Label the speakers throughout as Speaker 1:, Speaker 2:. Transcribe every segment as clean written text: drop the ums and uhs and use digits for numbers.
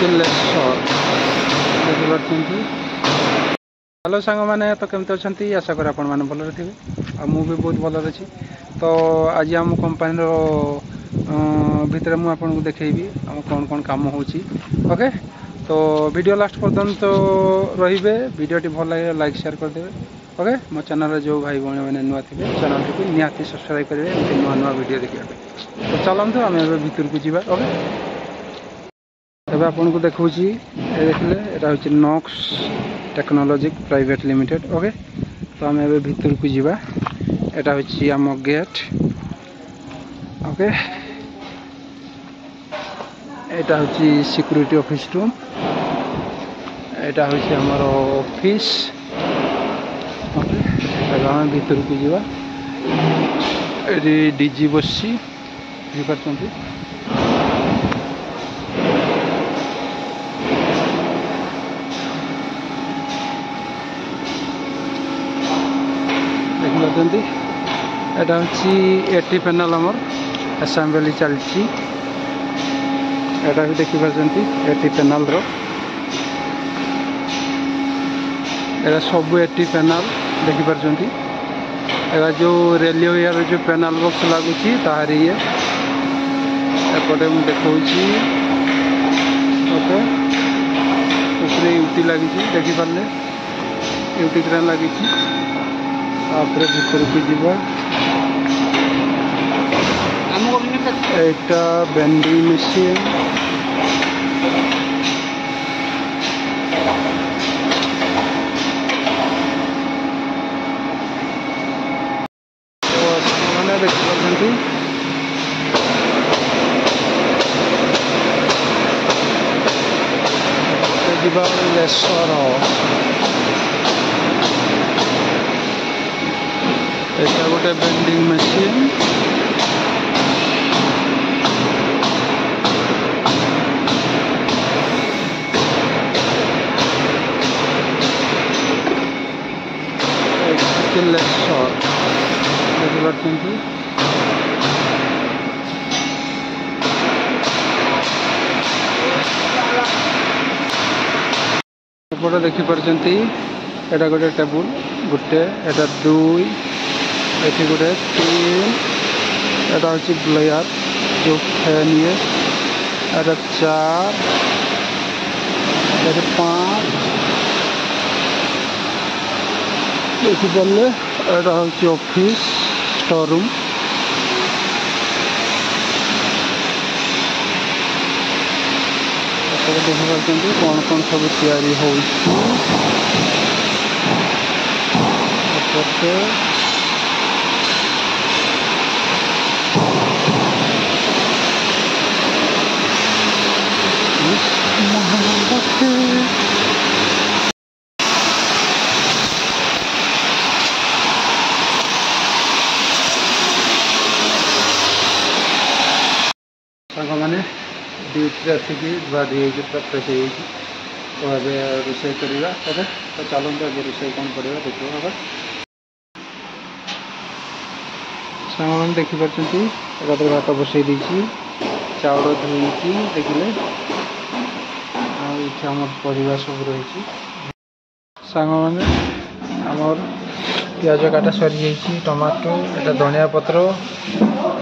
Speaker 1: चिल्लेश्वर देखिए। हेलो सांग मैंने तो केमती अच्छा आशा करें आपण मैंने भलरे थे आ मु भी बहुत भलर अच्छी। तो आज आम कंपानी भितर मुझे देखी आम कौन कौन कम ओके। तो वीडियो लास्ट पर्यंत रे वीडियोटी भल लगे लाइक शेयर करदे ओके। मो चैनल जो भाई भाई मैंने नुआ थे चैनल टी निहाती सब्सक्राइब करेंगे नुआ नुआ वीडियो देखा। तो चलते आम भितर को जावा ओके। तब आपन को देखा देखिले यहाँ हूँ नॉक्स टेक्नोलॉजी प्राइवेट लिमिटेड ओके। तो आम ए भितर को जावा यहाँ हूँ आम गेट ओके। यहाँ हूँ सिक्यूरिटी ऑफिस रूम यहाँ हूँ आमर ऑफिस ओके। आम भितर को जावा ये डीजी बसी बुझीपार देखते यहाँ हूँ 80 पैनल आमर असेंबली चलती भी देखिपार 80 पैनल सब 80 पैनल देखिपार। एरा जो रेलियो यार जो पैनल बॉक्स लगुच तार ये एपटे मुझे देखा ओके। ऊपर यूटी लगी देखिपारे यूटी क्रेन लगी भितर को जावा एटा बेंडिंग मशीन मैंने देखिए लेसर एटा गोटे बेंडिंग मशीन चिल्लेश्वर देखिए। एपटे देखिपार यहाँ गोटे टेबुल गोटे एटा 2 ये गोटे 3 यहाँ हूँ ब्लेयर जो फैन ये 4 5 देखिपारे यहाँ हूँ ऑफिस स्टोर रूम देखिपार कौन कौन सब तैयारी हो मैंने ड्यूटी आसिक धुआ धुई पूरा फ्रेश हो तो अभी रोषे करवा ओके। तो चलते अभी रोषे कौन करवा देखिए ओके। सामान देखिपार भात बसई देती चाउल धोईकी देखिले आम परिवा सब रही सांग मैंने आमर पियाज काटा सरी जा टमाटो एटा धनिया पत्र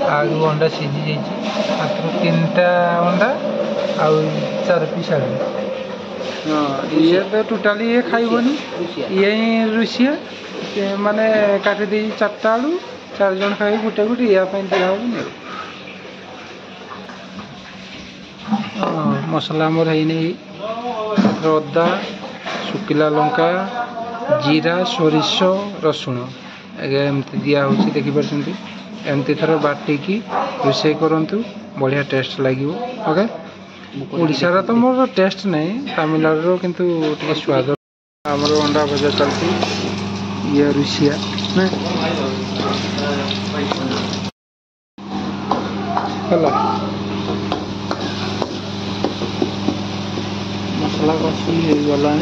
Speaker 1: आलू अंडा सीझी जाती 3टा अंडा आउ 4 पीस आलू। हाँ ये तो टोटाली ये खाइबनी ये रुषिया माने काटी दी 4टा आलू 4 जन खाई गुटे गुटे या दिया होनी। मसला मोर है नहीं अदा शुखिला लंका जीरा सोरिष रसुण एमती दिया होची देखिपार एमती थर बाटिकी रोषे करूँ बढ़िया टेस्ट लगे ओके। ओडिशार तो मोर टेस्ट नहीं तमिलनाडु किंतु टे स्वाद आमर अंडा भजा चलती ये रुषिया मसला कषी हो गला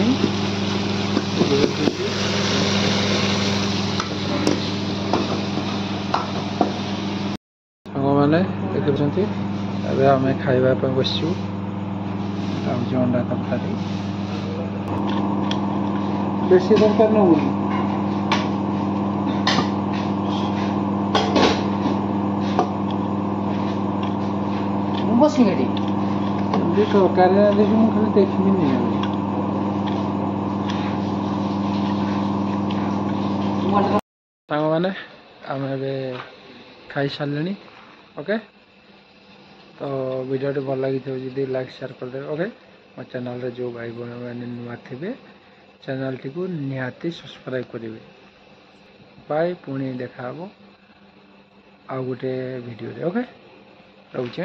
Speaker 1: मैंने देखुं आम खाइबा बसचु ଆଉ ଅଣ୍ଡା ତରକାରୀ ବେଶୀ ଦରକାର ନେବୁନି।
Speaker 2: ମୁଁ ବସିବି ଏଠି।
Speaker 1: ତରକାରୀ ରାନ୍ଧିକି ମୁଁ ଖାଲି ଦେଖିବିନି। ସାଙ୍ଗମାନେ ଆମେ ଏବେ ଖାଇସାରିଲେଣି। ଓକେ, ତ ଭିଡ଼ିଓଟି ଭଲ ଲାଗିଥିବ ଯଦି ଲାଇକ୍ ସେୟାର କରିଦେବେ। ଓକେ, ମୋ ଚ୍ୟାନେଲରେ ଯେଉଁ ଭାଇ ଭଉଣୀମାନେ ନୂଆ ଥିବେ ଚ୍ୟାନେଲଟିକୁ ନିହାତି ସବସ୍କ୍ରାଇବ୍ କରିବେ। ବାଏ, ପୁଣି ଦେଖା ହେବ ଆଉ ଗୋଟେ ଭିଡ଼ିଓରେ। ଓକେ, ରହୁଛି।